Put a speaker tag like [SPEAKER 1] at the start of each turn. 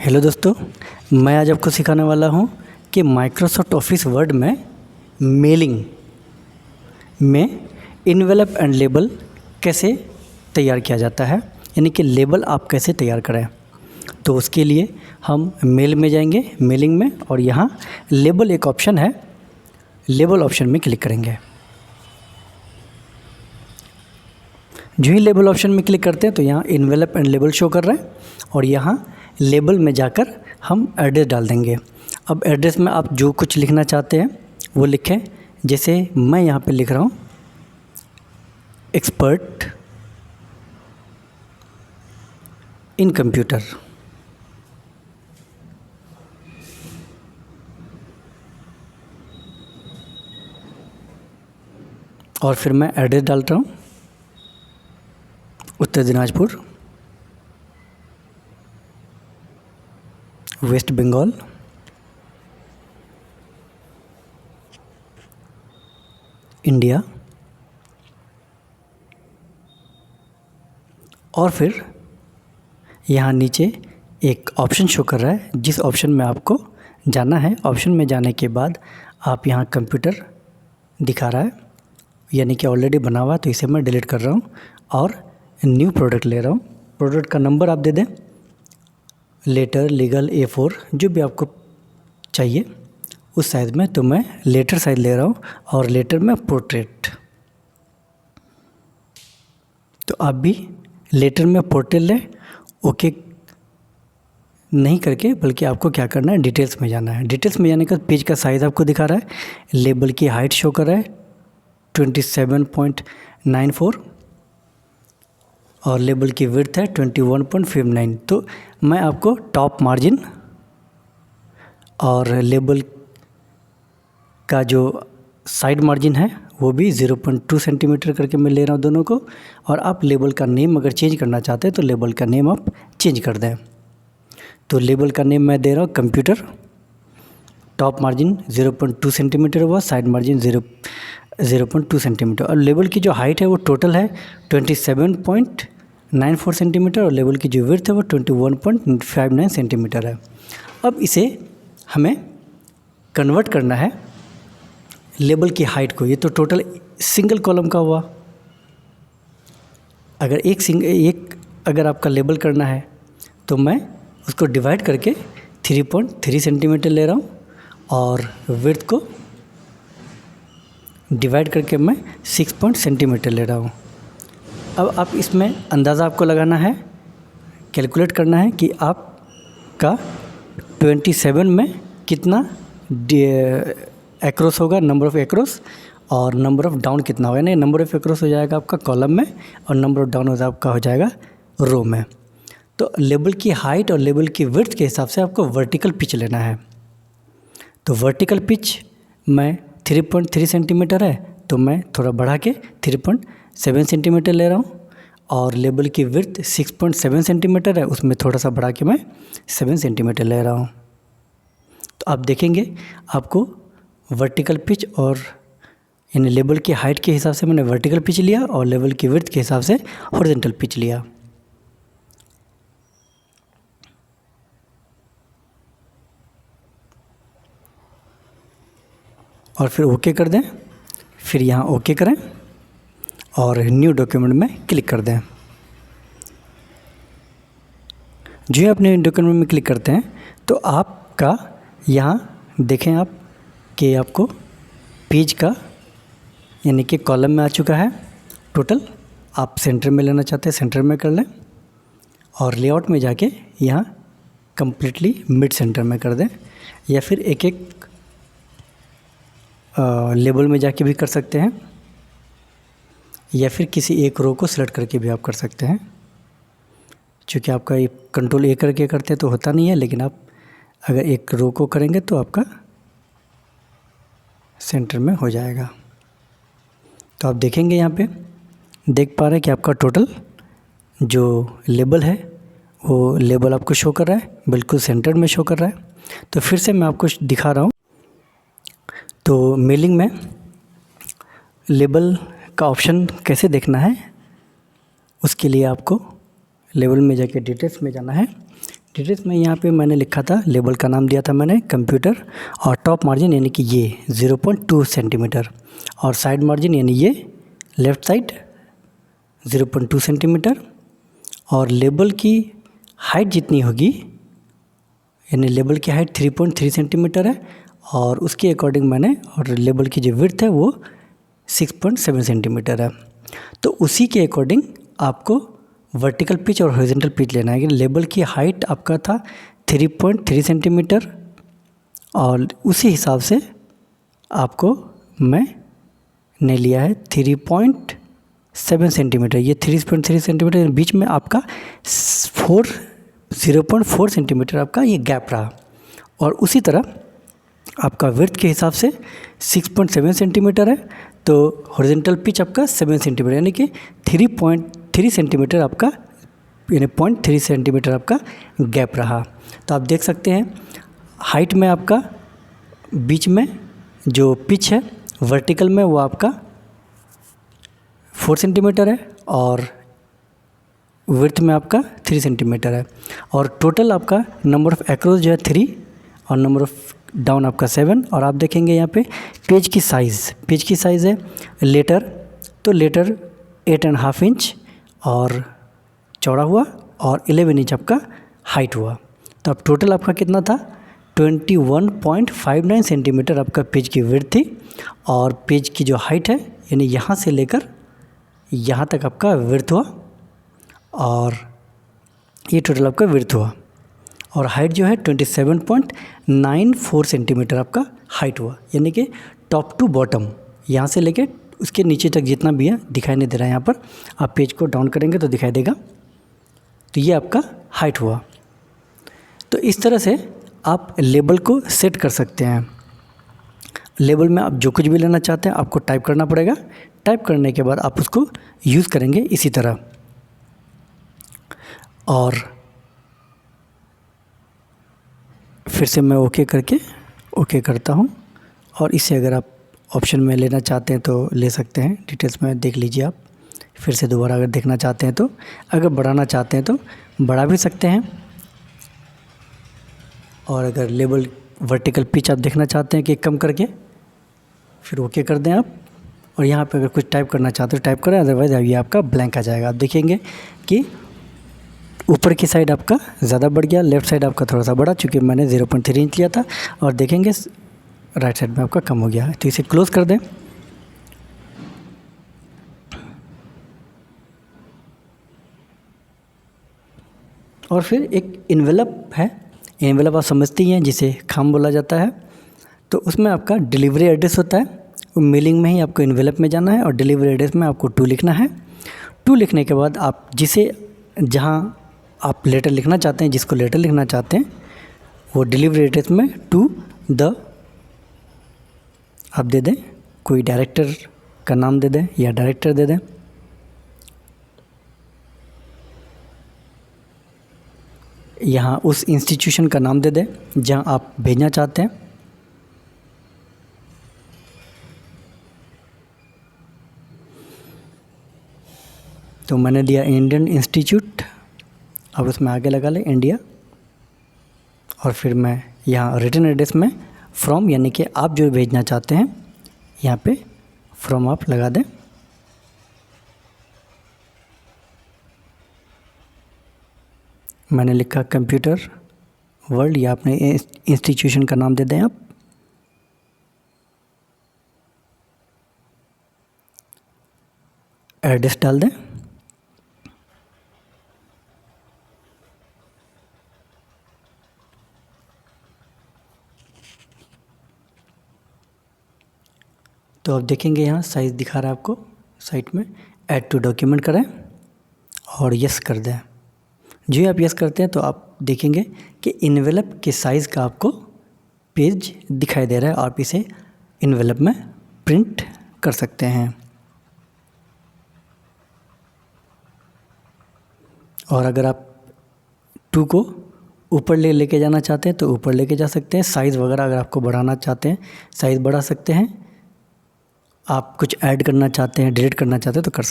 [SPEAKER 1] Hello दोस्तों, मैं आज आपको सिखाने वाला हूँ कि माइक्रोसॉफ्ट ऑफिस वर्ड में मेलिंग में इन्वेलप एंड लेबल कैसे तैयार किया जाता है, यानी कि लेबल आप कैसे तैयार करें। तो उसके लिए हम मेल में जाएंगे, मेलिंग में, और यहाँ लेबल एक ऑप्शन है, लेबल ऑप्शन में क्लिक करेंगे। जो ही लेबल ऑप्शन में क्लिक करते हैं तो यहाँ इन्वेलप एंड लेबल शो कर रहा है और यहाँ लेबल में जाकर हम एड्रेस डाल देंगे। अब एड्रेस में आप जो कुछ लिखना चाहते हैं वो लिखें। जैसे मैं यहाँ पे लिख रहा हूँ एक्सपर्ट इन कंप्यूटर, और फिर मैं एड्रेस डाल रहा हूँ उत्तर दिनाजपुर, वेस्ट बंगाल, इंडिया। और फिर यहाँ नीचे एक ऑप्शन शो कर रहा है, जिस ऑप्शन में आपको जाना है। ऑप्शन में जाने के बाद आप यहाँ कंप्यूटर दिखा रहा है, यानी कि ऑलरेडी बना हुआ है, तो इसे मैं डिलीट कर रहा हूँ और न्यू प्रोडक्ट ले रहा हूँ। प्रोडक्ट का नंबर आप दे दें, लेटर, लीगल, A4, जो भी आपको चाहिए उस साइज़ में। तो मैं लेटर साइज़ ले रहा हूँ और लेटर में पोर्ट्रेट। तो आप भी लेटर में पोर्ट्रेट लें, ओके नहीं करके, बल्कि आपको क्या करना है, डिटेल्स में जाना है। डिटेल्स में जाने का पेज का साइज़ आपको दिखा रहा है, लेबल की हाइट शो कर रहा है 27.94 और लेबल की विड्थ है 21.59। तो मैं आपको टॉप मार्जिन और लेबल का जो साइड मार्जिन है वो भी 0.2 सेंटीमीटर करके मैं ले रहा हूँ दोनों को। और आप लेबल का नेम अगर चेंज करना चाहते हैं तो लेबल का नेम आप चेंज कर दें। तो लेबल का नेम मैं दे रहा हूँ कंप्यूटर, टॉप मार्जिन 0.2 सेंटीमीटर हुआ, साइड मार्जिन 0.2 सेंटीमीटर। और लेबल की जो हाइट है वो टोटल है 27.94 सेंटीमीटर और लेबल की जो विड्थ है वो 21.59 सेंटीमीटर है। अब इसे हमें कन्वर्ट करना है लेबल की हाइट को। ये तो टोटल सिंगल कॉलम का हुआ। अगर अगर आपका लेबल करना है तो मैं उसको डिवाइड करके 3.3 सेंटीमीटर ले रहा हूँ और विड्थ को डिवाइड करके मैं 6 सेंटीमीटर ले रहा हूँ। अब आप इसमें अंदाज़ा आपको लगाना है, कैलकुलेट करना है कि आपका 27 में कितना एक्रोस होगा, नंबर ऑफ़ एक्रोस, और नंबर ऑफ़ डाउन कितना होगा। यानी नंबर ऑफ़ एक्रोस हो जाएगा आपका कॉलम में और नंबर ऑफ़ डाउन हो जाएगा रो में। तो लेबल की हाइट और लेबल की विड्थ के हिसाब से आपको वर्टिकल पिच लेना है। तो वर्टिकल पिच मैं 3.3 सेंटीमीटर है तो मैं थोड़ा बढ़ा के 3.7 सेंटीमीटर ले रहा हूँ, और लेबल की विड्थ 6.7 सेंटीमीटर है, उसमें थोड़ा सा बढ़ा के मैं 7 सेंटीमीटर ले रहा हूँ। तो आप देखेंगे आपको वर्टिकल पिच और यानी लेबल की हाइट के हिसाब से मैंने वर्टिकल पिच लिया और लेबल की विड्थ के हिसाब से हॉरिजॉन्टल पिच लिया। और फिर ओके कर दें। फिर यहाँ ओके करें और न्यू डॉक्यूमेंट में क्लिक कर दें। जो अपने डॉक्यूमेंट में क्लिक करते हैं तो आपका यहाँ देखें आप कि आपको पेज का यानी कि कॉलम में आ चुका है टोटल। आप सेंटर में लेना चाहते हैं सेंटर में कर लें और लेआउट में जाके यहाँ कम्प्लीटली मिड सेंटर में कर दें, या फिर एक एक लेबल में जाके भी कर सकते हैं, या फिर किसी एक रो को सिलेक्ट करके भी आप कर सकते हैं। क्योंकि आपका ये कंट्रोल A करके करते हैं तो होता नहीं है, लेकिन आप अगर एक रो को करेंगे तो आपका सेंटर में हो जाएगा। तो आप देखेंगे यहाँ पे देख पा रहे हैं कि आपका टोटल जो लेबल है वो लेबल आपको शो कर रहा है, बिल्कुल सेंटर में शो कर रहा है। तो फिर से मैं आपको दिखा रहा हूँ। तो मेलिंग में लेबल का ऑप्शन कैसे देखना है, उसके लिए आपको लेबल में जाके डिटेल्स में जाना है। डिटेल्स में यहाँ पे मैंने लिखा था, लेबल का नाम दिया था मैंने कंप्यूटर, और टॉप मार्जिन यानी कि ये 0.2 सेंटीमीटर, और साइड मार्जिन यानी ये लेफ़्ट साइड 0.2 सेंटीमीटर, और लेबल की हाइट जितनी होगी यानी लेबल की हाइट 3.3 सेंटीमीटर है, और उसके अकॉर्डिंग मैंने, और लेबल की जो विड्थ है वो 6.7 सेंटीमीटर है। तो उसी के अकॉर्डिंग आपको वर्टिकल पिच और हॉरिजॉन्टल पिच लेना है कि लेबल की हाइट आपका था 3.3 सेंटीमीटर, और उसी हिसाब से आपको मैंने लिया है 3.7 सेंटीमीटर। ये 3.3 सेंटीमीटर बीच में आपका 0.4 सेंटीमीटर आपका ये गैप रहा, और उसी तरह आपका विड्थ के हिसाब से 6.7 सेंटीमीटर है, तो हॉरिजॉन्टल पिच आपका 7 सेंटीमीटर यानी कि 3.3 सेंटीमीटर आपका, यानी 0.3 सेंटीमीटर आपका गैप रहा। तो आप देख सकते हैं हाइट में आपका बीच में जो पिच है वर्टिकल में वो आपका 4 सेंटीमीटर है, और विड्थ में आपका 3 सेंटीमीटर है, और टोटल आपका नंबर ऑफ़ एक्रोस जो है 3 और नंबर ऑफ़ डाउन आपका 7। और आप देखेंगे यहाँ पे पेज की साइज़ है लेटर, तो लेटर 8.5 इंच और चौड़ा हुआ, और 11 इंच आपका हाइट हुआ। तो अब टोटल आपका कितना था, 21.59 सेंटीमीटर आपका पेज की विड्थ थी, और पेज की जो हाइट है यानी यहाँ से लेकर यहाँ तक आपका विड्थ हुआ, और ये टोटल आपका विड्थ हुआ, और हाइट जो है 27.94 सेंटीमीटर आपका हाइट हुआ, यानी कि टॉप टू बॉटम यहाँ से लेके उसके नीचे तक जितना भी है दिखाई नहीं दे रहा है। यहाँ पर आप पेज को डाउन करेंगे तो दिखाई देगा। तो ये आपका हाइट हुआ। तो इस तरह से आप लेबल को सेट कर सकते हैं। लेबल में आप जो कुछ भी लेना चाहते हैं आपको टाइप करना पड़ेगा, टाइप करने के बाद आप उसको यूज़ करेंगे इसी तरह। और फिर से मैं ओके करता हूँ, और इसे अगर आप ऑप्शन में लेना चाहते हैं तो ले सकते हैं, डिटेल्स में देख लीजिए आप। फिर से दोबारा अगर देखना चाहते हैं तो, अगर बढ़ाना चाहते हैं तो बढ़ा भी सकते हैं, और अगर लेबल वर्टिकल पिच आप देखना चाहते हैं कि कम करके फिर ओके कर दें आप। और यहाँ पे अगर कुछ टाइप करना चाहते हो टाइप करें, अदरवाइज़ ये आपका ब्लैंक आ जाएगा। आप देखेंगे कि ऊपर की साइड आपका ज़्यादा बढ़ गया, लेफ़्ट साइड आपका थोड़ा सा बढ़ा, चूँकि मैंने 0.3 इंच लिया था, और देखेंगे राइट साइड में आपका कम हो गया है। तो इसे क्लोज़ कर दें। और फिर एक इन्वेलप है, इन्वेलप आप समझती हैं जिसे खाम बोला जाता है। तो उसमें आपका डिलीवरी एड्रेस होता है, मेलिंग में ही आपको इन्वेलप में जाना है, और डिलीवरी एड्रेस में आपको 2 लिखना है। 2 लिखने के बाद आप जहाँ आप लेटर लिखना चाहते हैं, जिसको लेटर लिखना चाहते हैं, वो डिलीवरी एड्रेस में टू द आप दे दें, कोई डायरेक्टर का नाम दे दें या डायरेक्टर दे दें। यहाँ उस इंस्टीट्यूशन का नाम दे दें जहाँ आप भेजना चाहते हैं। तो मैंने दिया इंडियन इंस्टीट्यूट, अब उसमें आगे लगा लें इंडिया, और फिर मैं यहाँ रिटर्न एड्रेस में फ्रॉम यानी कि आप जो भेजना चाहते हैं यहाँ पे फ्रॉम आप लगा दें। मैंने लिखा कंप्यूटर वर्ल्ड, या अपने इंस्टीट्यूशन का नाम दे दें आप। एड्रेस डाल दें। तो आप देखेंगे यहाँ साइज़ दिखा रहा है आपको साइट में, ऐड टू डॉक्यूमेंट करें और यस कर दें। जो आप यस करते हैं तो आप देखेंगे कि इन्वेलप के साइज़ का आपको पेज दिखाई दे रहा है, आप इसे इन्वेलप में प्रिंट कर सकते हैं। और अगर आप 2 को ऊपर लेके जाना चाहते हैं तो ऊपर लेके जा सकते हैं। साइज़ वगैरह अगर आपको बढ़ाना चाहते हैं साइज़ बढ़ा सकते हैं। आप कुछ ऐड करना चाहते हैं, डिलीट करना चाहते हैं तो कर सकते हैं।